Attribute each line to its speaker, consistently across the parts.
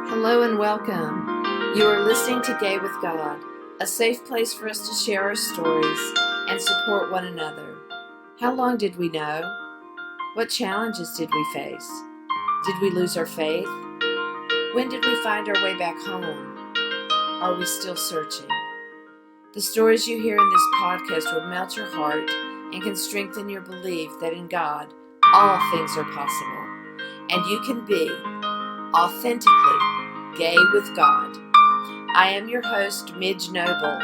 Speaker 1: Hello and welcome. You are listening to Gay with God, a safe place for us to share our stories and support one another. How long did we know? What challenges did we face? Did we lose our faith? When did we find our way back home? Are we still searching? The stories you hear in this podcast will melt your heart and can strengthen your belief that in God, all things are possible, and you can be authentically gay with God. I am your host, Midge Noble,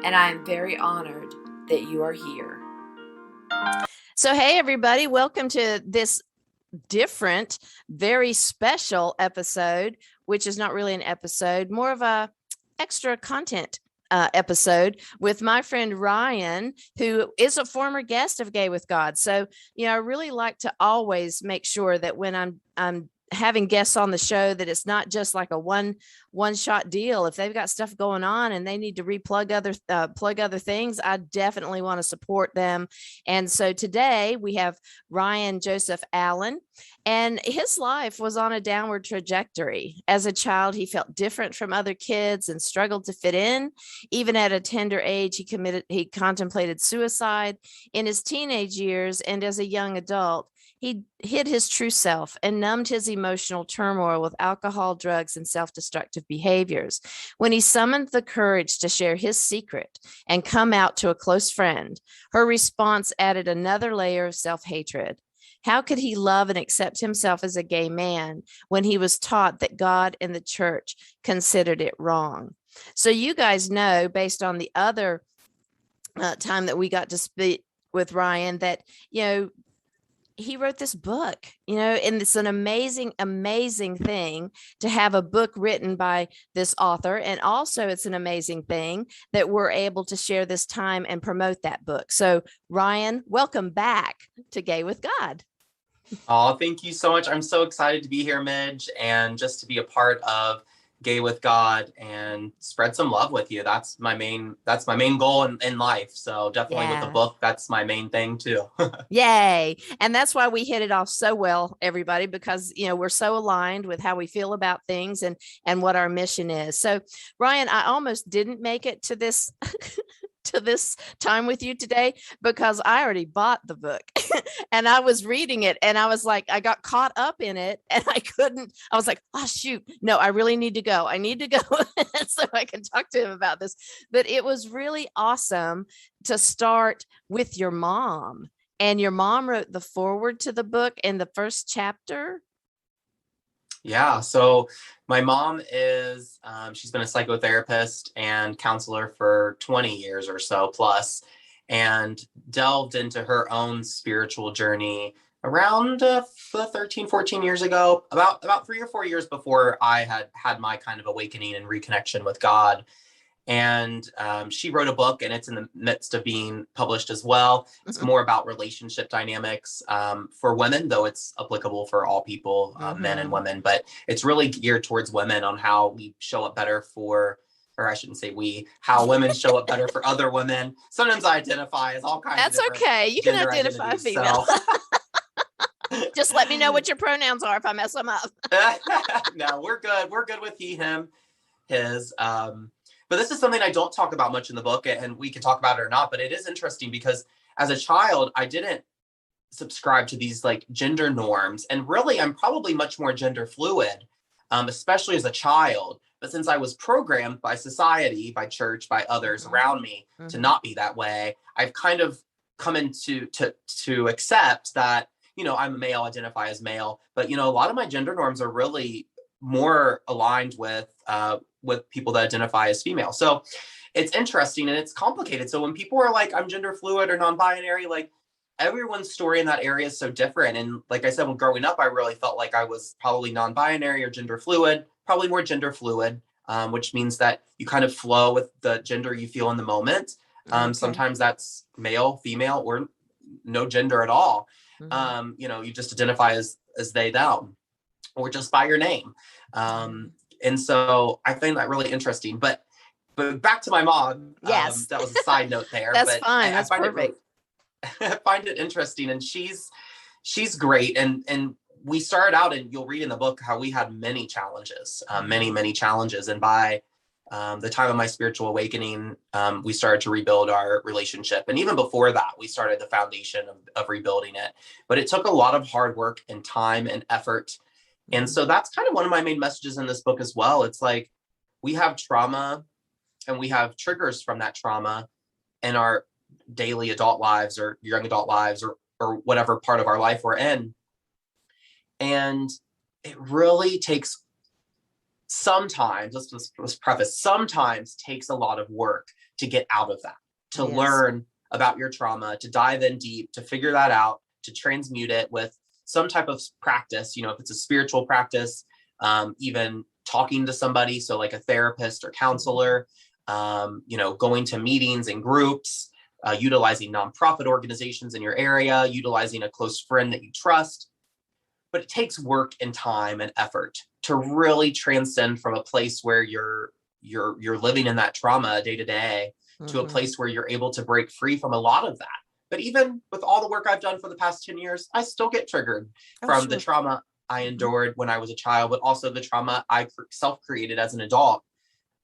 Speaker 1: and I am very honored that you are here.
Speaker 2: So, hey, everybody, welcome to this different, very special episode, which is not really an episode, more of a extra content episode with my friend Ryan, who is a former guest of Gay with God. So, I really like to always make sure that when I'm having guests on the show that it's not just like a one shot deal. If they've got stuff going on and they need to plug other things, I definitely want to support them. And so today we have Ryan Joseph Allen, and his life was on a downward trajectory. As a child, he felt different from other kids and struggled to fit in. Even at a tender age, he contemplated suicide. In his teenage years and as a young adult, he hid his true self and numbed his emotional turmoil with alcohol, drugs, and self-destructive behaviors. When he summoned the courage to share his secret and come out to a close friend, her response added another layer of self-hatred. How could he love and accept himself as a gay man when he was taught that God and the church considered it wrong? So you guys know, based on the other time that we got to speak with Ryan, that, he wrote this book, and it's an amazing, amazing thing to have a book written by this author. And also it's an amazing thing that we're able to share this time and promote that book. So Ryan, welcome back to Gay with God.
Speaker 3: Oh, thank you so much. I'm so excited to be here, Midge, and just to be a part of Gay with God and spread some love with you. That's my main goal in life. So definitely with the book, that's my main thing too.
Speaker 2: Yay. And that's why we hit it off so well, everybody, because, we're so aligned with how we feel about things and what our mission is. So Ryan, I almost didn't make it to this to this time with you today because I already bought the book and I was reading it and I was like, I got caught up in it and I was like, oh shoot, no, I really need to go. I need to go so I can talk to him about this. But it was really awesome to start with your mom, and your mom wrote the foreword to the book in the first chapter.
Speaker 3: Yeah. So my mom is, she's been a psychotherapist and counselor for 20 years or so plus, and delved into her own spiritual journey around 13, 14 years ago, about 3 or 4 years before I had my kind of awakening and reconnection with God. And she wrote a book, and it's in the midst of being published as well. It's more about relationship dynamics for women, though it's applicable for all people, men and women. But it's really geared towards women on how we show up better for, or I shouldn't say we, how women show up better for other women. Sometimes I identify as all kinds
Speaker 2: That's
Speaker 3: of different
Speaker 2: okay. You can identify female.
Speaker 3: So.
Speaker 2: Just let me know what your pronouns are if I mess them up.
Speaker 3: No, we're good. We're good with he, him, his. But this is something I don't talk about much in the book, and we can talk about it or not, but it is interesting because as a child, I didn't subscribe to these like gender norms. And really, I'm probably much more gender fluid, especially as a child. But since I was programmed by society, by church, by others around me to not be that way, I've kind of come into to accept that, I'm a male, identify as male. But, a lot of my gender norms are really more aligned with people that identify as female. So it's interesting and it's complicated. So when people are like, I'm gender fluid or non-binary, like everyone's story in that area is so different. And like I said, when growing up, I really felt like I was probably non-binary or gender fluid, probably more gender fluid, which means that you kind of flow with the gender you feel in the moment. Sometimes that's male, female, or no gender at all. You just identify as they, them, or just by your name. And so I find that really interesting. But back to my mom.
Speaker 2: Yes.
Speaker 3: That was a side note there.
Speaker 2: That's fine. That's perfect.
Speaker 3: I find it interesting, and she's great. And we started out, and you'll read in the book how we had many challenges, many challenges. And by the time of my spiritual awakening, we started to rebuild our relationship. And even before that, we started the foundation of rebuilding it. But it took a lot of hard work and time and effort. And so that's kind of one of my main messages in this book as well. It's like, we have trauma and we have triggers from that trauma in our daily adult lives or young adult lives or whatever part of our life we're in. And it really takes sometimes, let's preface, sometimes takes a lot of work to get out of that, to learn about your trauma, to dive in deep, to figure that out, to transmute it with some type of practice, if it's a spiritual practice, even talking to somebody. So like a therapist or counselor, going to meetings and groups, utilizing nonprofit organizations in your area, utilizing a close friend that you trust. But it takes work and time and effort to really transcend from a place where you're living in that trauma day to day to a place where you're able to break free from a lot of that. But even with all the work I've done for the past 10 years, I still get triggered from the trauma I endured when I was a child, but also the trauma I self-created as an adult.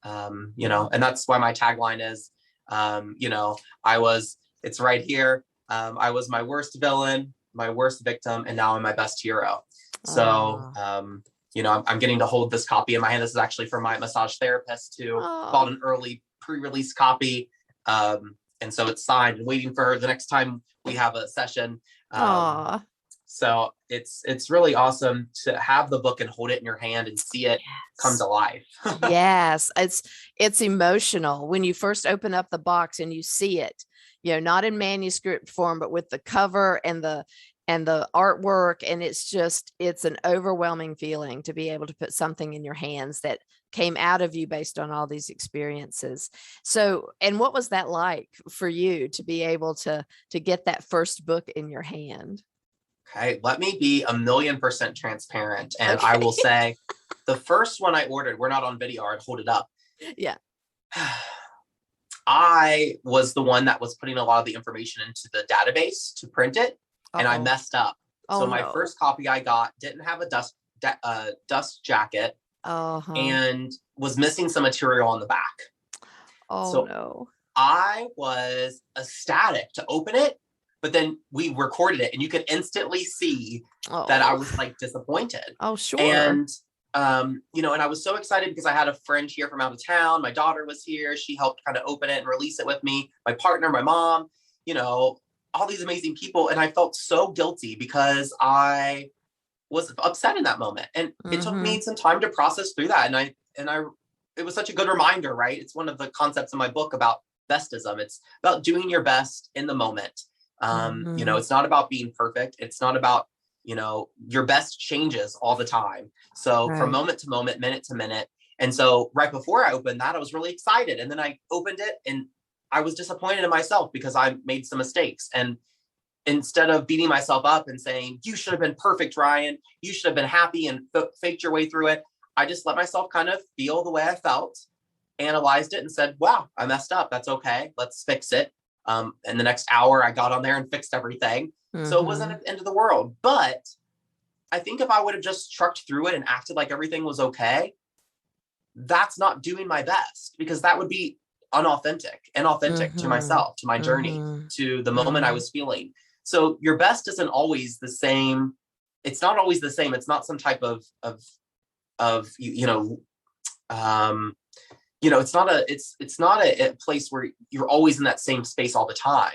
Speaker 3: And that's why my tagline is, it's right here. I was my worst villain, my worst victim, and now I'm my best hero. So, I'm getting to hold this copy in my hand. This is actually for my massage therapist too. Bought an early pre-release copy. And so it's signed and waiting for her the next time we have a session. So it's really awesome to have the book and hold it in your hand and see it come to life.
Speaker 2: Yes, it's emotional when you first open up the box and you see it, not in manuscript form, but with the cover and the artwork. And it's an overwhelming feeling to be able to put something in your hands that came out of you based on all these experiences. So, and what was that like for you to be able to get that first book in your hand?
Speaker 3: Okay, let me be 1,000,000% transparent. And I will say the first one I ordered, we're not on video, I'd hold it up.
Speaker 2: Yeah.
Speaker 3: I was the one that was putting a lot of the information into the database to print it, and I messed up. So my first copy I got didn't have a dust jacket and was missing some material on the back. I was ecstatic to open it. But then we recorded it and you could instantly see that I was like disappointed.
Speaker 2: Oh, sure.
Speaker 3: And, and I was so excited because I had a friend here from out of town. My daughter was here. She helped kind of open it and release it with me. My partner, my mom, all these amazing people. And I felt so guilty because I was upset in that moment. And it took me some time to process through that. It was such a good reminder, right? It's one of the concepts in my book about bestism. It's about doing your best in the moment. It's not about being perfect. It's not about, your best changes all the time. So from moment to moment, minute to minute. And so right before I opened that, I was really excited. And then I opened it and I was disappointed in myself because I made some mistakes. And instead of beating myself up and saying, you should have been perfect, Ryan, you should have been happy and faked your way through it, I just let myself kind of feel the way I felt, analyzed it and said, wow, I messed up. That's okay. Let's fix it. In the next hour, I got on there and fixed everything. So it wasn't the end of the world. But I think if I would have just trucked through it and acted like everything was okay, that's not doing my best, because that would be inauthentic to myself, to my journey, to the moment I was feeling. So your best isn't always the same. It's not always the same. It's not some type of it's not a place where you're always in that same space all the time.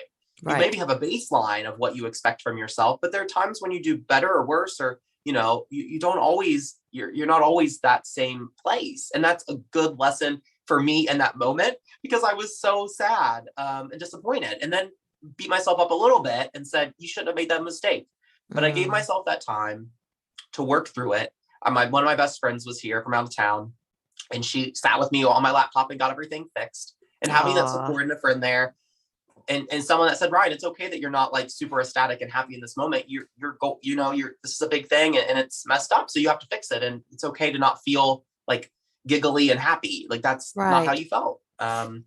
Speaker 3: You maybe have a baseline of what you expect from yourself, but there are times when you do better or worse, or, you don't always, you're not always that same place. And that's a good lesson for me in that moment, because I was so sad and disappointed, and then beat myself up a little bit and said, you shouldn't have made that mistake. But I gave myself that time to work through it. One of my best friends was here from out of town, and she sat with me on my laptop and got everything fixed. And having that support and a friend there, and someone that said, Ryan, it's okay that you're not like super ecstatic and happy in this moment. This is a big thing and it's messed up, so you have to fix it. And it's okay to not feel like giggly and happy. Like that's not how you felt.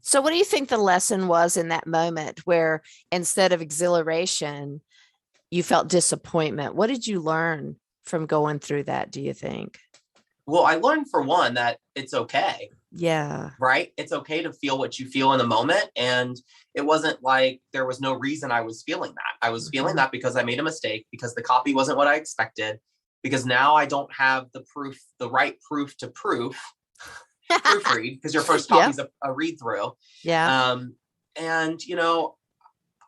Speaker 2: So what do you think the lesson was in that moment where instead of exhilaration, you felt disappointment? What did you learn from going through that, do you think?
Speaker 3: Well, I learned, for one, that it's okay,
Speaker 2: Yeah.
Speaker 3: right? It's okay to feel what you feel in the moment. And it wasn't like there was no reason I was feeling that. I was feeling that because I made a mistake, because the copy wasn't what I expected, because now I don't have the proof, the right proof to proofread, because your first copy is a read through.
Speaker 2: Yeah.
Speaker 3: And, you know,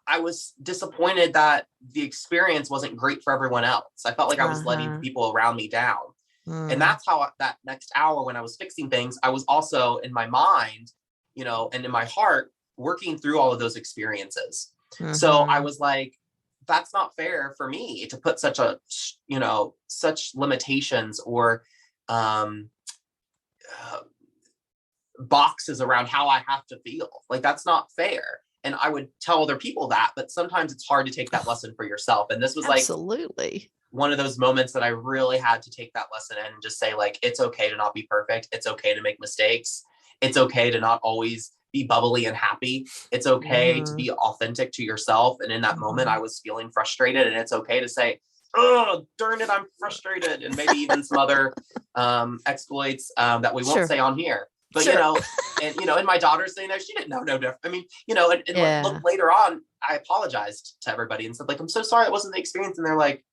Speaker 3: I was disappointed that the experience wasn't great for everyone else. I felt like I was letting people around me down. And that's how that next hour, when I was fixing things, I was also in my mind, you know, and in my heart, working through all of those experiences. So I was like, that's not fair for me to put such a, you know, such limitations or boxes around how I have to feel. Like, that's not fair. And I would tell other people that, but sometimes it's hard to take that lesson for yourself. And this was
Speaker 2: absolutely
Speaker 3: one of those moments that I really had to take that lesson in and just say, like, it's okay to not be perfect. It's okay to make mistakes. It's okay to not always be bubbly and happy. It's okay to be authentic to yourself. And in that moment, I was feeling frustrated, and it's okay to say, oh, darn it, I'm frustrated. And maybe even some other exploits that we won't say on here. But, you know, and, you know, and my daughter's saying that she didn't know no different. I mean, you know, and look, later on, I apologized to everybody and said, like, I'm so sorry it wasn't the experience. And they're like,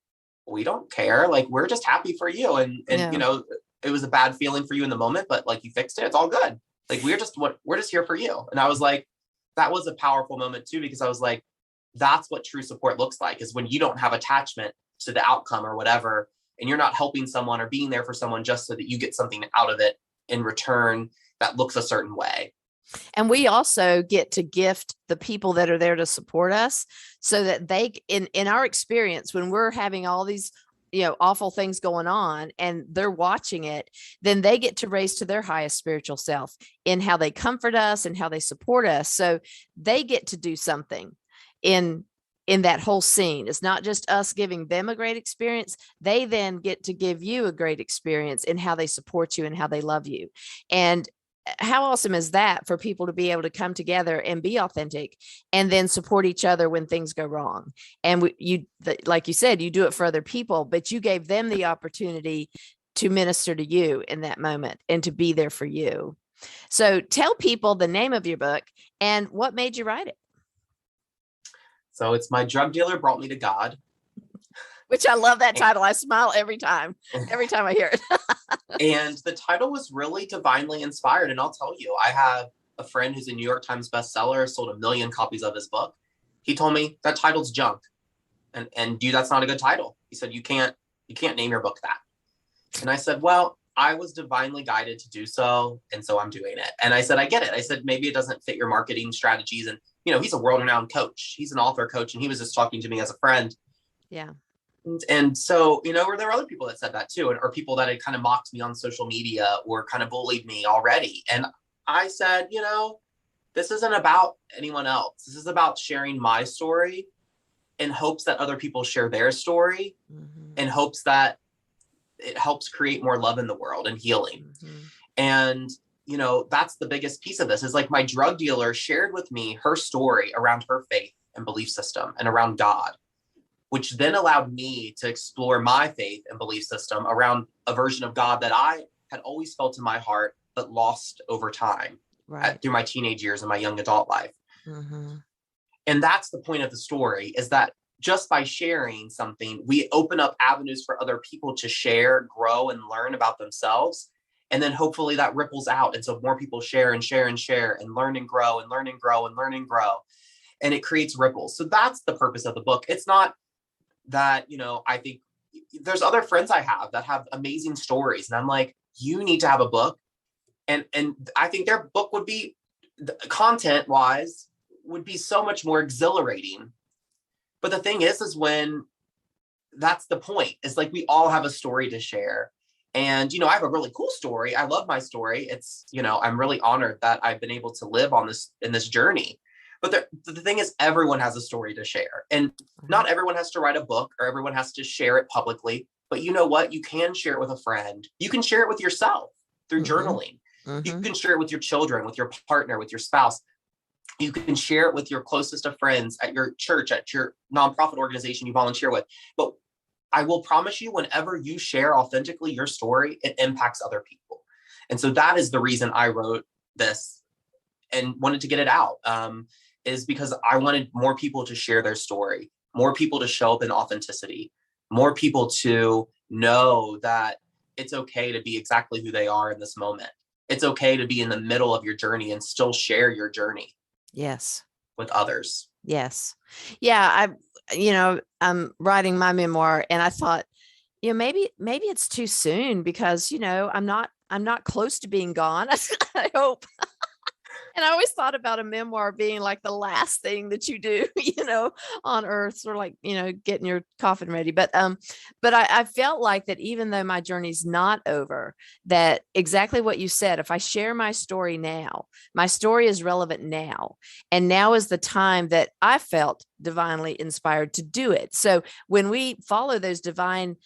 Speaker 3: we don't care. Like, we're just happy for you. And you know, it was a bad feeling for you in the moment, but like, you fixed it. It's all good. Like, we're just here for you. And I was like, that was a powerful moment too, because I was like, that's what true support looks like, is when you don't have attachment to the outcome or whatever, and you're not helping someone or being there for someone just so that you get something out of it in return that looks a certain way.
Speaker 2: And we also get to gift the people that are there to support us, so that they, in our experience, when we're having all these, you know, awful things going on and they're watching it, then they get to raise to their highest spiritual self in how they comfort us and how they support us. So they get to do something in that whole scene. It's not just us giving them a great experience. They then get to give you a great experience in how they support you and how they love you. And how awesome is that, for people to be able to come together and be authentic and then support each other when things go wrong. And like you said, you do it for other people, but you gave them the opportunity to minister to you in that moment and to be there for you. So tell people the name of your book and what made you write it.
Speaker 3: So it's My Drug Dealer Brought Me to God.
Speaker 2: Which I love that title. I smile every time I hear it.
Speaker 3: And the title was really divinely inspired. And I'll tell you, I have a friend who's a New York Times bestseller, sold 1 million copies of his book. He told me that title's junk. And dude, that's not a good title. He said, you can't name your book that. And I said, well, I was divinely guided to do so. And so I'm doing it. And I said, I get it. I said, maybe it doesn't fit your marketing strategies. And, you know, he's a world-renowned coach. He's an author coach. And he was just talking to me as a friend.
Speaker 2: Yeah.
Speaker 3: And so, you know, there were other people that said that too, or people that had kind of mocked me on social media or kind of bullied me already. And I said, you know, this isn't about anyone else. This is about sharing my story in hopes that other people share their story, in hopes that it helps create more love in the world and healing. And, you know, that's the biggest piece of this, is like, my drug dealer shared with me her story around her faith and belief system and around God, which then allowed me to explore my faith and belief system around a version of God that I had always felt in my heart, but lost over time through my teenage years and my young adult life. And that's the point of the story, is that just by sharing something, we open up avenues for other people to share, grow, and learn about themselves. And then hopefully that ripples out. And so more people share and share and share and learn and grow and learn and grow and learn and grow. And it creates ripples. So that's the purpose of the book. It's not that, you know, I think there's other friends I have that have amazing stories. And I'm like, you need to have a book. And I think their book would be, content wise, would be so much more exhilarating. But the thing is when that's the point, is like, we all have a story to share. And, you know, I have a really cool story. I love my story. It's, you know, I'm really honored that I've been able to live in this journey. But the thing is, everyone has a story to share, and not everyone has to write a book or everyone has to share it publicly. But you know what? You can share it with a friend. You can share it with yourself through journaling. You can share it with your children, with your partner, with your spouse. You can share it with your closest of friends, at your church, at your nonprofit organization you volunteer with. But I will promise you, whenever you share authentically your story, it impacts other people. And so that is the reason I wrote this and wanted to get it out, is because I wanted more people to share their story, more people to show up in authenticity, more people to know that it's okay to be exactly who they are in this moment. It's okay to be in the middle of your journey and still share your journey
Speaker 2: Yes.
Speaker 3: with others.
Speaker 2: Yes. Yeah. I'm writing my memoir, and I thought, maybe it's too soon because, I'm not close to being gone. I hope. And I always thought about a memoir being like the last thing that you do, on earth, sort of like, getting your coffin ready. But I felt like that even though my journey's not over, that exactly what you said, if I share my story now, my story is relevant now. And now is the time that I felt divinely inspired to do it. So when we follow those divine,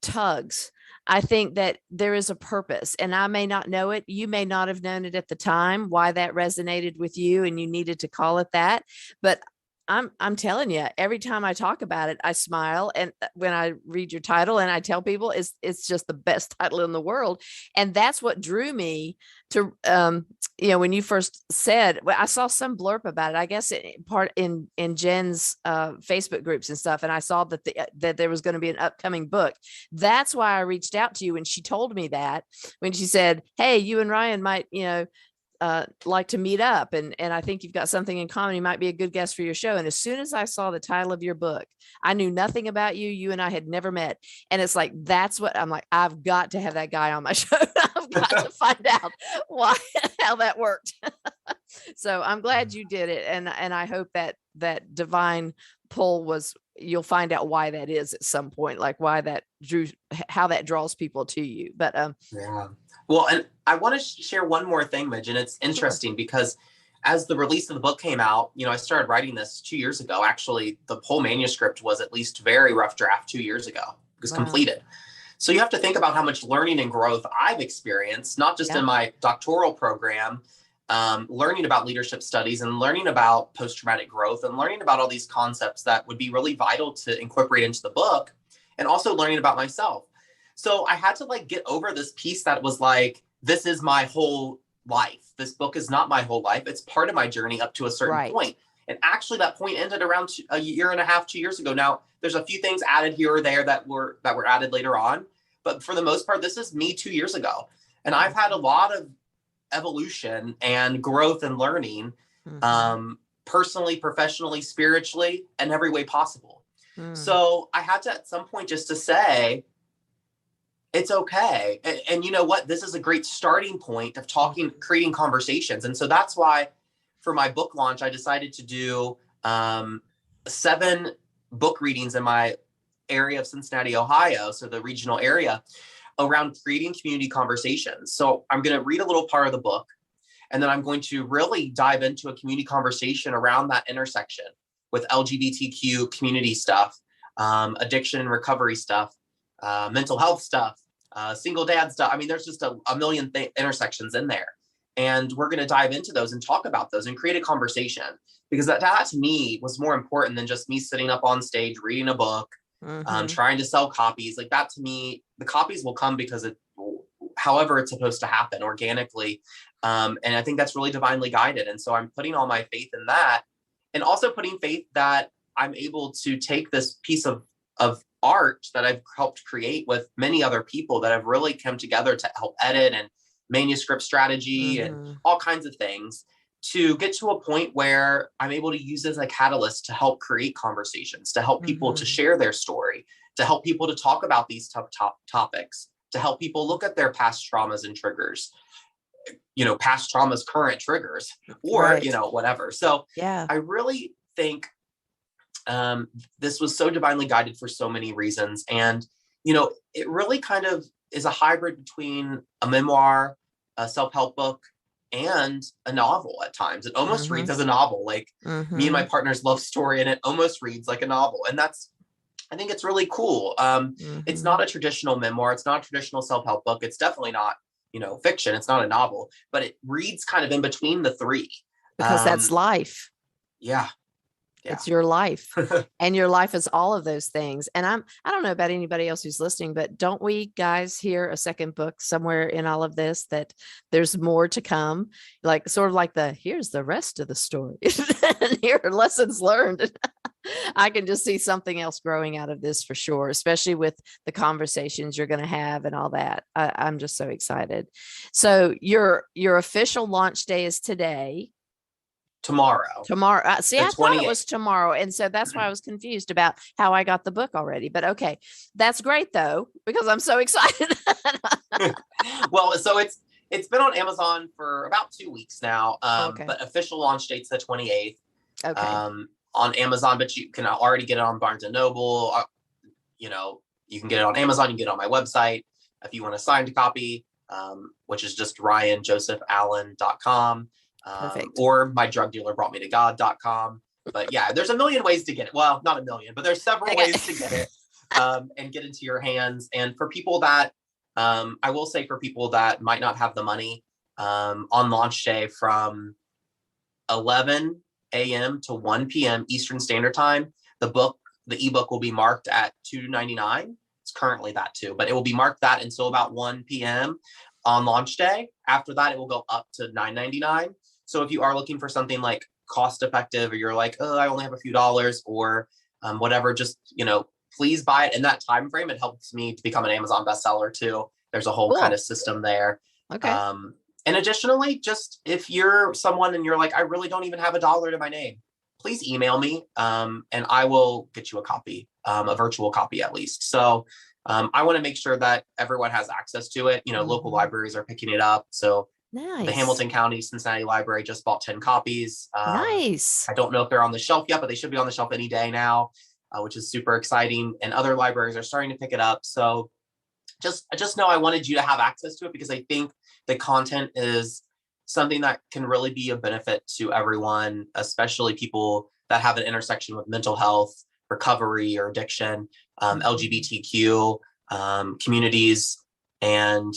Speaker 2: tugs, I think that there is a purpose, and I may not know it. You may not have known it at the time, why that resonated with you and you needed to call it that. But I'm telling you, every time I talk about it, I smile. And when I read your title, and I tell people it's just the best title in the world. And that's what drew me to, when you first said, well, I saw some blurb about it, I guess part in Jen's Facebook groups and stuff. And I saw that there was going to be an upcoming book. That's why I reached out to you. And she told me that when she said, hey, you and Ryan might, like to meet up, and I think you've got something in common. You might be a good guest for your show. And as soon as I saw the title of your book, I knew nothing about you. You and I had never met. And it's like, that's what I'm like, I've got to have that guy on my show. I've got to find out how that worked. So I'm glad you did it. And I hope that divine pull was, you'll find out why that is at some point, like how that draws people to you. But
Speaker 3: yeah. Well, and I want to share one more thing, Midge, and it's interesting because as the release of the book came out, I started writing this 2 years ago. Actually, the whole manuscript was at least very rough draft 2 years ago. It was completed. So you have to think about how much learning and growth I've experienced, not just in my doctoral program, learning about leadership studies and learning about post-traumatic growth and learning about all these concepts that would be really vital to incorporate into the book, and also learning about myself. So I had to get over this piece that was like, this is my whole life. This book is not my whole life. It's part of my journey up to a certain point. And actually that point ended around a year and a half, 2 years ago. Now there's a few things added here or there that were added later on. But for the most part, this is me 2 years ago. And I've had a lot of evolution and growth and learning, personally, professionally, spiritually, in every way possible. So I had to, at some point, just to say, it's okay. And you know what? This is a great starting point of creating conversations. And so that's why for my book launch, I decided to do 7 book readings in my area of Cincinnati, Ohio, so the regional area, around creating community conversations. So I'm going to read a little part of the book, and then I'm going to really dive into a community conversation around that intersection with LGBTQ community stuff, addiction and recovery stuff, mental health stuff, single dad stuff. I mean, there's just a million intersections in there. And we're going to dive into those and talk about those and create a conversation, because that to me was more important than just me sitting up on stage, reading a book, trying to sell copies. Like that, to me, the copies will come because however it's supposed to happen organically. And I think that's really divinely guided. And so I'm putting all my faith in that, and also putting faith that I'm able to take this piece of art that I've helped create with many other people that have really come together to help edit and manuscript strategy and all kinds of things, to get to a point where I'm able to use as a catalyst to help create conversations, to help people to share their story, to help people to talk about these tough topics, to help people look at their past traumas and triggers, past traumas, current triggers, or, whatever. So I really think this was so divinely guided for so many reasons. And, it really kind of is a hybrid between a memoir, a self-help book, and a novel at times. It almost reads as a novel. Like me and my partner's love story, and it almost reads like a novel. And I think it's really cool. It's not a traditional memoir. It's not a traditional self-help book. It's definitely not, fiction. It's not a novel, but it reads kind of in between the three.
Speaker 2: Because that's life.
Speaker 3: Yeah. Yeah.
Speaker 2: It's your life, and your life is all of those things. And I don't know about anybody else who's listening, but don't we guys hear a second book somewhere in all of this, that there's more to come? Like sort of like here's the rest of the story and here are lessons learned. I can just see something else growing out of this for sure, especially with the conversations you're going to have and all that. I'm just so excited. So your official launch day is today.
Speaker 3: Tomorrow.
Speaker 2: See, I thought it was tomorrow. And so that's why I was confused about how I got the book already. But okay, that's great though, because I'm so excited.
Speaker 3: Well, so it's been on Amazon for about 2 weeks now.
Speaker 2: Okay.
Speaker 3: But official launch date's the 28th.
Speaker 2: Okay.
Speaker 3: On Amazon, but you can already get it on Barnes and Noble. You can get it on Amazon. You can get it on my website if you want a signed copy, which is just RyanJosephAllen.com.
Speaker 2: Perfect.
Speaker 3: Or mydrugdealerbroughtmetogod.com. But yeah, there's a million ways to get it. Well, not a million, but there's several ways to get it and get into your hands. And for people that, I will say for people that might not have the money, on launch day from 11 a.m. to 1 p.m. Eastern Standard Time, the ebook will be marked at $2.99. It's currently that too, but it will be marked that until about 1 p.m. on launch day. After that, it will go up to $9.99. So if you are looking for something like cost effective, or you're like, oh, I only have a few dollars, or whatever, just, please buy it in that time frame. It helps me to become an Amazon bestseller too. There's a whole kind of system there.
Speaker 2: Okay.
Speaker 3: And additionally, just if you're someone and you're like, I really don't even have $1 to my name, please email me and I will get you a copy, a virtual copy at least. So I want to make sure that everyone has access to it. Local libraries are picking it up. So
Speaker 2: nice.
Speaker 3: The Hamilton County Cincinnati Library just bought 10 copies.
Speaker 2: Nice.
Speaker 3: I don't know if they're on the shelf yet, but they should be on the shelf any day now, which is super exciting. And other libraries are starting to pick it up. So I just know I wanted you to have access to it, because I think the content is something that can really be a benefit to everyone, especially people that have an intersection with mental health, recovery, or addiction, LGBTQ communities, and,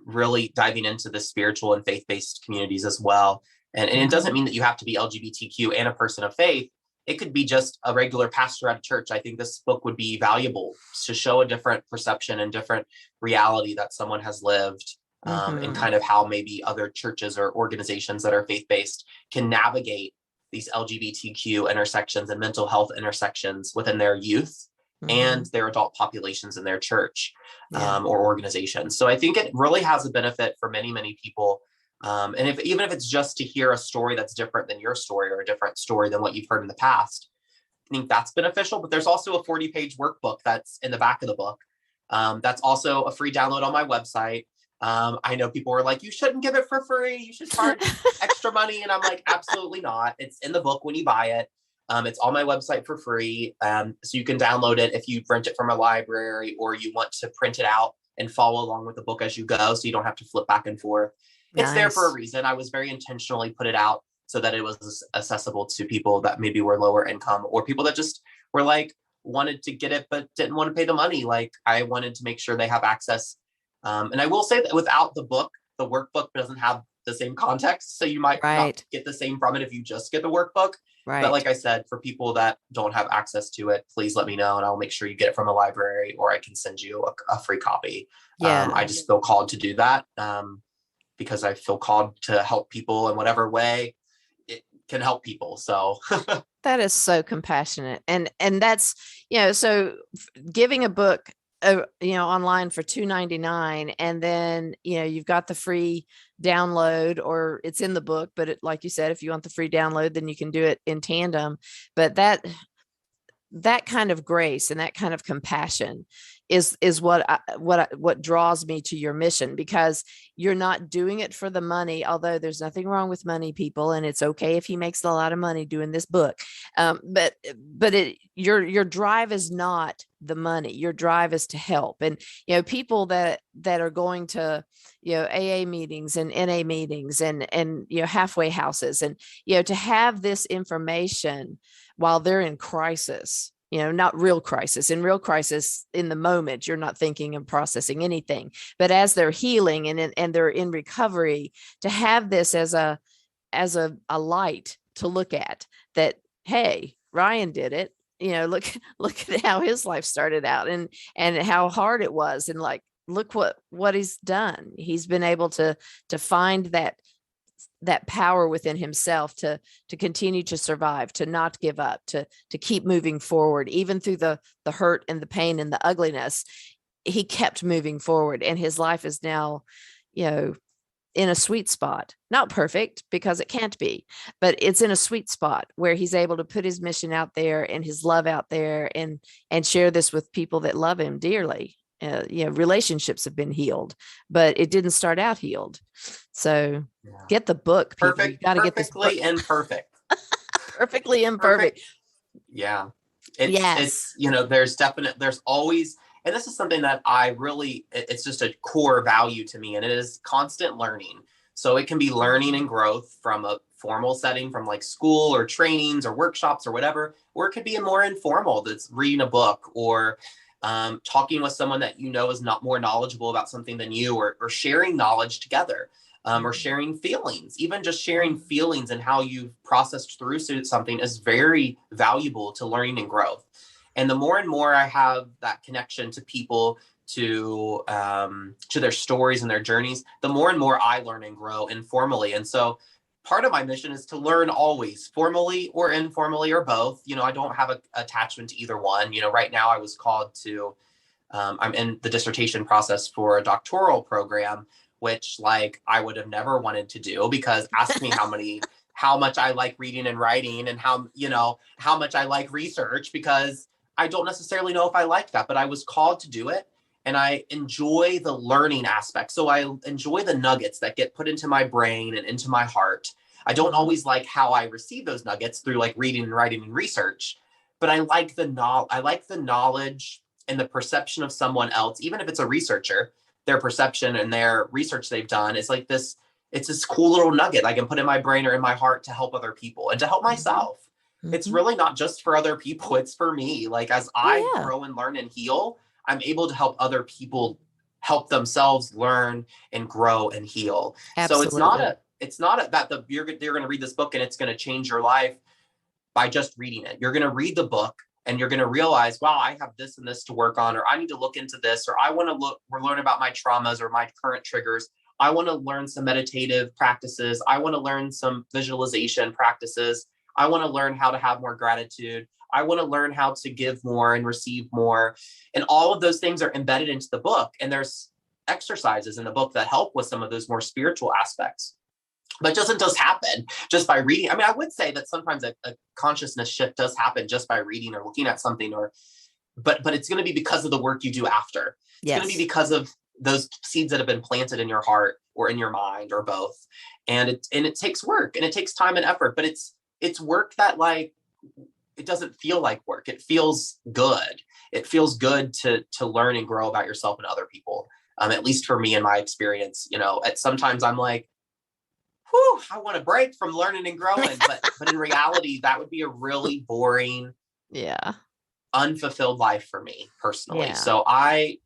Speaker 3: really diving into the spiritual and faith-based communities as well. And it doesn't mean that you have to be LGBTQ and a person of faith. It could be just a regular pastor at a church. I think this book would be valuable to show a different perception and different reality that someone has lived, and kind of how maybe other churches or organizations that are faith-based can navigate these LGBTQ intersections and mental health intersections within their youth and their adult populations in their church or organizations. So I think it really has a benefit for many, many people. And even if it's just to hear a story that's different than your story, or a different story than what you've heard in the past, I think that's beneficial. But there's also a 40-page workbook that's in the back of the book. That's also a free download on my website. I know people are like, you shouldn't give it for free. You should charge extra money. And I'm like, absolutely not. It's in the book when you buy it. It's on my website for free. So you can download it if you rent it from a library, or you want to print it out and follow along with the book as you go, so you don't have to flip back and forth. It's there for a reason. I was very intentionally put it out so that it was accessible to people that maybe were lower income, or people that just were like, wanted to get it but didn't want to pay the money. Like, I wanted to make sure they have access. And I will say that without the book, the workbook doesn't have the same context. So you might not get the same from it if you just get the workbook. Right. But like I said, for people that don't have access to it, please let me know, and I'll make sure you get it from a library, or I can send you a free copy. Yeah. I just feel called to do that because I feel called to help people in whatever way it can help people. So
Speaker 2: that is so compassionate. And that's, so giving a book online for $2.99, and then you've got the free download, or it's in the book, but like you said, if you want the free download, then you can do it in tandem. But that kind of grace and that kind of compassion is what draws me to your mission, because you're not doing it for the money, although there's nothing wrong with money, people, and it's okay if he makes a lot of money doing this book. But your drive is not the money. Your drive is to help. And people that are going to AA meetings and NA meetings and halfway houses, and to have this information while they're in crisis, not real crisis. In real crisis, in the moment, you're not thinking and processing anything. But as they're healing and they're in recovery, to have this as a light to look at, that, hey, Ryan did it. Look look at how his life started out and how hard it was, and like look what he's done. He's been able to find that power within himself to continue to survive, to not give up, to keep moving forward, even through the hurt and the pain and the ugliness. He kept moving forward, and his life is now, in a sweet spot. Not perfect, because it can't be, but it's in a sweet spot where he's able to put his mission out there and his love out there and share this with people that love him dearly. Relationships have been healed, but it didn't start out healed. So get the book, people.
Speaker 3: Perfect.
Speaker 2: You got to get this book.
Speaker 3: Perfectly imperfect.
Speaker 2: Perfectly imperfect.
Speaker 3: Yeah.
Speaker 2: Yes.
Speaker 3: There's always, and this is something that it's just a core value to me, and it is constant learning. So it can be learning and growth from a formal setting, from like school or trainings or workshops or whatever, or it could be a more informal, that's reading a book or talking with someone that is not more knowledgeable about something than you, or sharing knowledge together, or sharing feelings. Even just sharing feelings and how you've processed through something is very valuable to learning and growth. And the more and more I have that connection to people, to their stories and their journeys, the more and more I learn and grow informally. And so part of my mission is to learn always, formally or informally or both. I don't have an attachment to either one. Right now I was called to, I'm in the dissertation process for a doctoral program, which I would have never wanted to do, because ask me how much I like reading and writing, and how much I like research, because I don't necessarily know if I like that, but I was called to do it. And I enjoy the learning aspect. So I enjoy the nuggets that get put into my brain and into my heart. I don't always like how I receive those nuggets through reading and writing and research, but I like the knowledge and the perception of someone else, even if it's a researcher, their perception and their research they've done is it's this cool little nugget I can put in my brain or in my heart to help other people and to help myself. Mm-hmm. It's really not just for other people. It's for me. As I grow and learn and heal, I'm able to help other people help themselves learn and grow and heal. Absolutely. So it's not that you're going to read this book and it's going to change your life by just reading it. You're going to read the book and you're going to realize, wow, I have this and this to work on, or I need to look into this, or I want to learn about my traumas or my current triggers. I want to learn some meditative practices. I want to learn some visualization practices. I want to learn how to have more gratitude. I want to learn how to give more and receive more. And all of those things are embedded into the book. And there's exercises in the book that help with some of those more spiritual aspects. But it doesn't just happen just by reading. I mean, I would say that sometimes a consciousness shift does happen just by reading or looking at something, but it's going to be because of the work you do after. It's going to be because of those seeds that have been planted in your heart or in your mind or both. And it takes work and it takes time and effort, but it's work that it doesn't feel like work. It feels good. It feels good to learn and grow about yourself and other people. At least for me, in my experience, sometimes I'm like, whew, I want to break from learning and growing. But in reality, that would be a really boring, unfulfilled life for me personally. Yeah. So I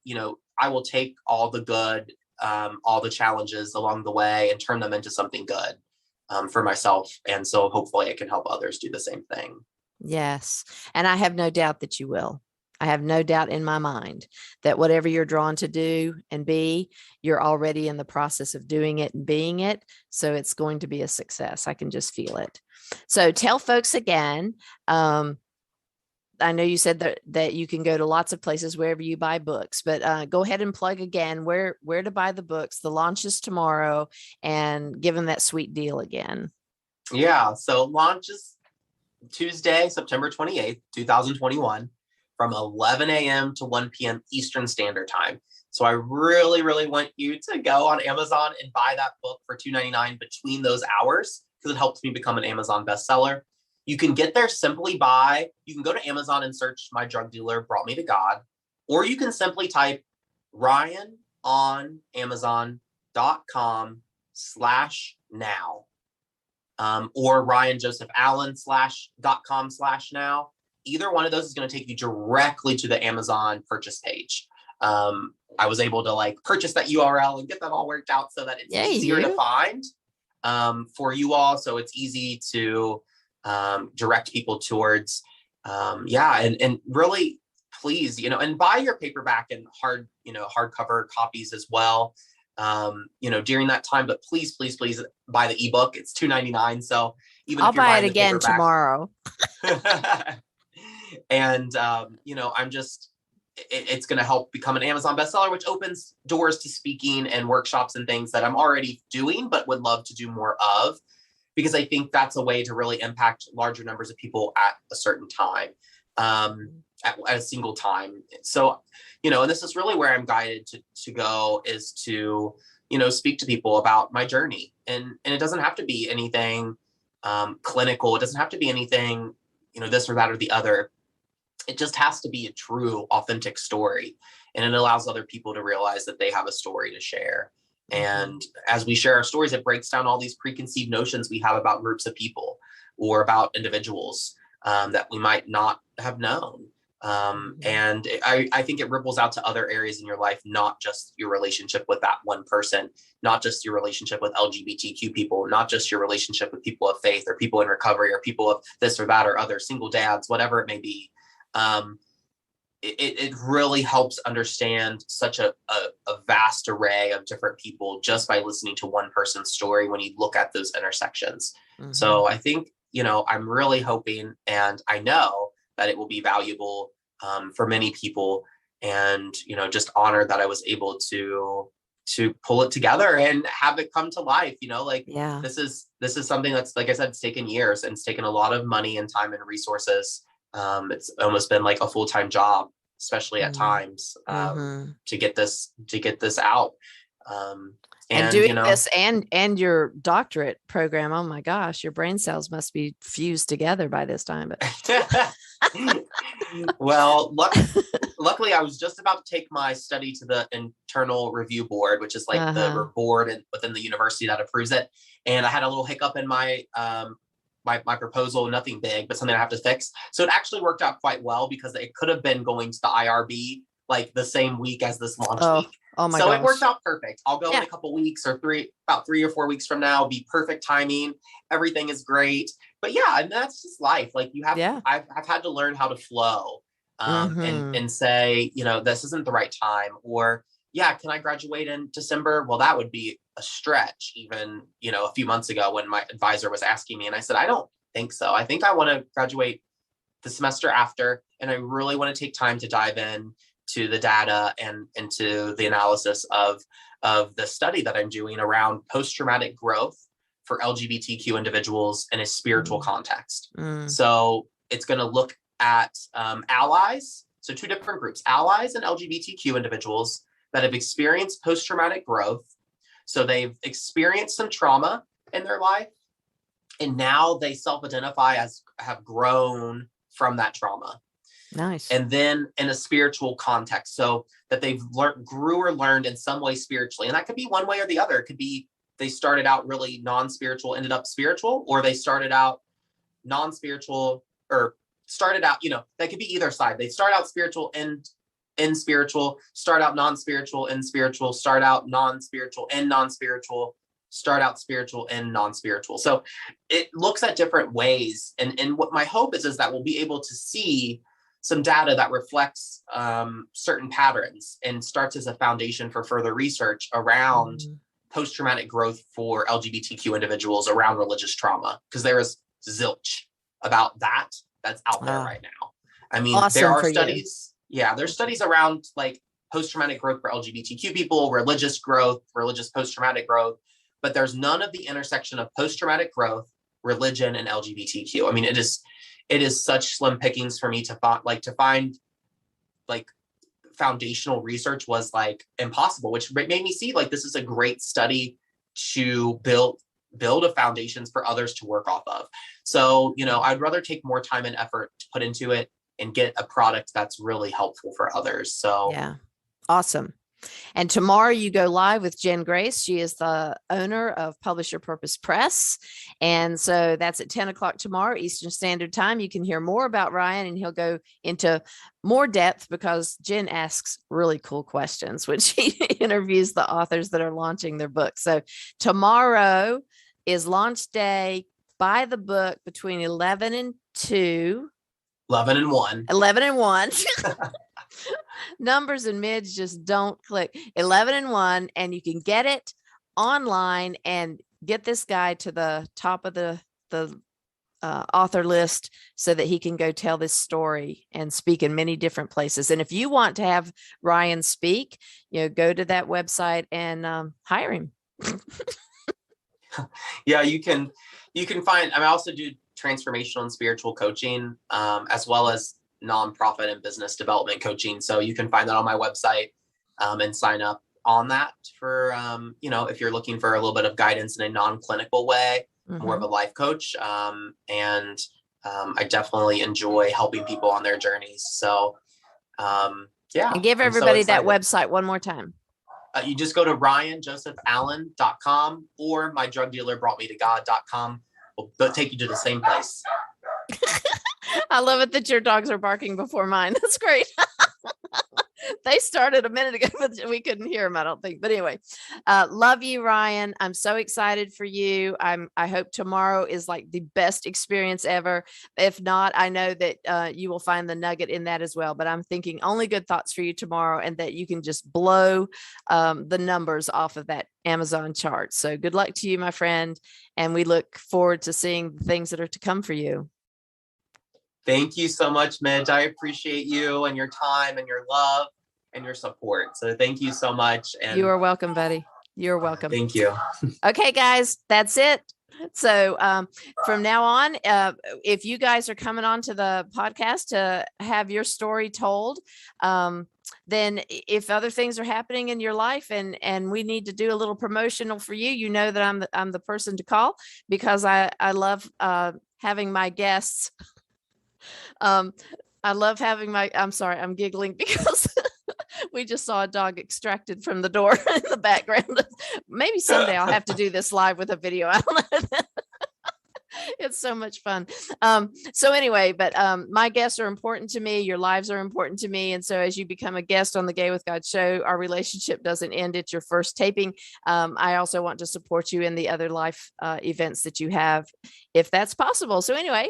Speaker 3: will take all the good, all the challenges along the way and turn them into something good for myself. And so hopefully I can help others do the same thing.
Speaker 2: Yes. And I have no doubt that you will. I have no doubt in my mind that whatever you're drawn to do and be, you're already in the process of doing it and being it. So it's going to be a success. I can just feel it. So tell folks again. I know you said that you can go to lots of places wherever you buy books, but go ahead and plug again where to buy the books. The launch is tomorrow, and give them that sweet deal again.
Speaker 3: Yeah. So launch is Tuesday, September 28th, 2021, from 11 a.m. to 1 p.m. Eastern Standard Time. So I really, really want you to go on Amazon and buy that book for $2.99 between those hours, because it helps me become an Amazon bestseller. You can get there simply you can go to Amazon and search My Drug Dealer Brought Me to God, or you can simply type Ryan on Amazon.com/now. Or RyanJosephAllen.com/now. Either one of those is going to take you directly to the Amazon purchase page. I was able to purchase that URL and get that all worked out so that it's easier to find for you all. So it's easy to direct people towards, and really please, and buy your paperback and hardcover copies as well, during that time. But please, please, please buy the ebook. It's $2.99. So even
Speaker 2: I'll
Speaker 3: if you're
Speaker 2: buy it
Speaker 3: buying the
Speaker 2: again
Speaker 3: paperback,
Speaker 2: tomorrow.
Speaker 3: and I'm just, it's going to help become an Amazon bestseller, which opens doors to speaking and workshops and things that I'm already doing, but would love to do more of, because I think that's a way to really impact larger numbers of people at a certain time, at a single time. So, and this is really where I'm guided to go, is to, speak to people about my journey. And it doesn't have to be anything clinical. It doesn't have to be anything, this or that or the other. It just has to be a true, authentic story. And it allows other people to realize that they have a story to share. And as we share our stories, it breaks down all these preconceived notions we have about groups of people or about individuals that we might not have known. And I think it ripples out to other areas in your life, not just your relationship with that one person, not just your relationship with LGBTQ people, not just your relationship with people of faith or people in recovery or people of this or that or other, single dads, whatever it may be. It really helps understand such a vast array of different people just by listening to one person's story when you look at those intersections. So I think, I'm really hoping, and I know that it will be valuable for many people, and, just honored that I was able to pull it together and have it come to life. This is something that's, like I said, it's taken years, and it's taken a lot of money and time and resources. It's almost been like a full-time job, especially at times, to get this out.
Speaker 2: And doing this and your doctorate program, oh my gosh, your brain cells must be fused together by this time. But
Speaker 3: well, luckily I was just about to take my study to the internal review board, which is like the board within the university that approves it. And I had a little hiccup in my my proposal, nothing big, but something I have to fix. So it actually worked out quite well, because it could have been going to the IRB like the same week as this launch week.
Speaker 2: Oh my
Speaker 3: so
Speaker 2: gosh.
Speaker 3: It worked out perfect. I'll go in a couple weeks, or about 3 or 4 weeks from now. It'll be perfect timing. Everything is great. But yeah, and that's just life. Like I've had to learn how to flow and say, this isn't the right time, or can I graduate in December? Well, that would be a stretch even, a few months ago when my advisor was asking me, and I said, I don't think so. I think I want to graduate the semester after, and I really want to take time to dive in to the data and into the analysis of the study that I'm doing around post-traumatic growth for LGBTQ individuals in a spiritual context. So it's going to look at allies. So 2 different groups, allies and LGBTQ individuals that have experienced post-traumatic growth. So they've experienced some trauma in their life, and now they self-identify as have grown from that trauma.
Speaker 2: Nice.
Speaker 3: And then in a spiritual context, so that they've grew or learned in some way spiritually. And that could be one way or the other. It could be they started out really non-spiritual, ended up spiritual, or they started out non-spiritual, or started out, that could be either side. They start out spiritual and in spiritual, start out non-spiritual and spiritual, start out non-spiritual and non-spiritual, start out spiritual and non-spiritual. So it looks at different ways. And what my hope is that we'll be able to see some data that reflects certain patterns and starts as a foundation for further research around post-traumatic growth for LGBTQ individuals around religious trauma, because there is zilch about that's out there right now. I mean, there are studies. Yeah, there's studies around like post-traumatic growth for LGBTQ people, religious growth, religious post-traumatic growth, but there's none of the intersection of post-traumatic growth, religion, and LGBTQ. I mean, it is such slim pickings for me to find foundational research was like impossible, which made me see like this is a great study to build a foundations for others to work off of. So, I'd rather take more time and effort to put into it and get a product that's really helpful for others. So
Speaker 2: yeah, awesome. And tomorrow you go live with Jen Grace. She is the owner of Publish Your Purpose Press. And so that's at 10 o'clock tomorrow, Eastern Standard Time. You can hear more about Ryan, and he'll go into more depth because Jen asks really cool questions, which he interviews the authors that are launching their books. So tomorrow is launch day. buy the book between 11 and 2.
Speaker 3: 11 and 1.
Speaker 2: 11 and 1. Numbers and mids just don't click. 11 and 1, and you can get it online and get this guy to the top of the author list so that he can go tell this story and speak in many different places. And if you want to have Ryan speak, go to that website and hire him.
Speaker 3: Yeah, you can find, I also do transformational and spiritual coaching, as well as nonprofit and business development coaching. So you can find that on my website, and sign up on that for, if you're looking for a little bit of guidance in a non-clinical way, more of a life coach. And I definitely enjoy helping people on their journeys. So, yeah.
Speaker 2: And give everybody that website one more time.
Speaker 3: You just go to ryanjosephAllen.com or mydrugdealerbroughtmetogod.com. Will take you to the same place.
Speaker 2: I love it that your dogs are barking before mine. That's great. They started a minute ago, but we couldn't hear them, I don't think. But anyway, love you, Ryan. I'm so excited for you. I hope tomorrow is like the best experience ever. If not, I know that you will find the nugget in that as well. But I'm thinking only good thoughts for you tomorrow, and that you can just blow the numbers off of that Amazon chart. So good luck to you, my friend. And we look forward to seeing the things that are to come for you.
Speaker 3: Thank you so much, Midge. I appreciate you and your time and your love and your support. So thank you so much. And
Speaker 2: you are welcome, buddy. You're welcome.
Speaker 3: Thank you.
Speaker 2: Okay, guys, that's it. So from now on, if you guys are coming on to the podcast to have your story told, then if other things are happening in your life and we need to do a little promotional for you, you know that I'm the person to call, because I love having my guests. I love having I'm sorry, I'm giggling because we just saw a dog extracted from the door in the background. Maybe someday I'll have to do this live with a video. I don't know. It's so much fun. So anyway, but my guests are important to me. Your lives are important to me. And so as you become a guest on the Gay with God show, our relationship doesn't end at your first taping. I also want to support you in the other life events that you have, if that's possible. So anyway,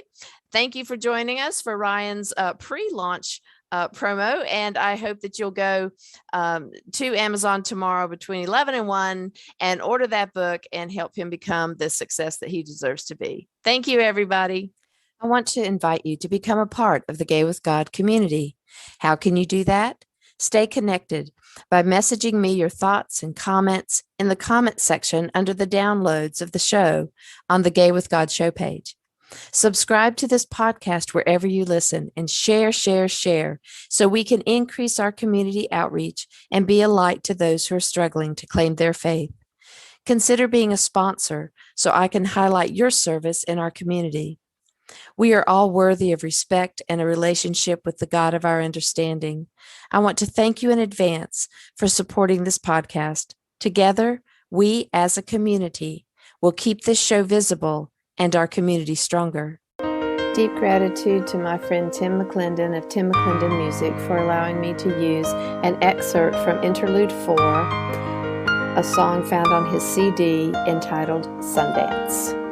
Speaker 2: thank you for joining us for Ryan's pre-launch promo. And I hope that you'll go to Amazon tomorrow between 11 and 1 and order that book and help him become the success that he deserves to be. Thank you, everybody. I want to invite you to become a part of the Gay with God community. How can you do that? Stay connected by messaging me your thoughts and comments in the comment section under the downloads of the show on the Gay with God show page. Subscribe to this podcast wherever you listen and share so we can increase our community outreach and be a light to those who are struggling to claim their faith. Consider being a sponsor so I can highlight your service in our community. We are all worthy of respect and a relationship with the God of our understanding. I want to thank you in advance for supporting this podcast. Together, we as a community will keep this show visible and our community stronger. Deep gratitude to my friend Tim McClendon of Tim McClendon Music for allowing me to use an excerpt from Interlude 4, a song found on his CD entitled Sundance.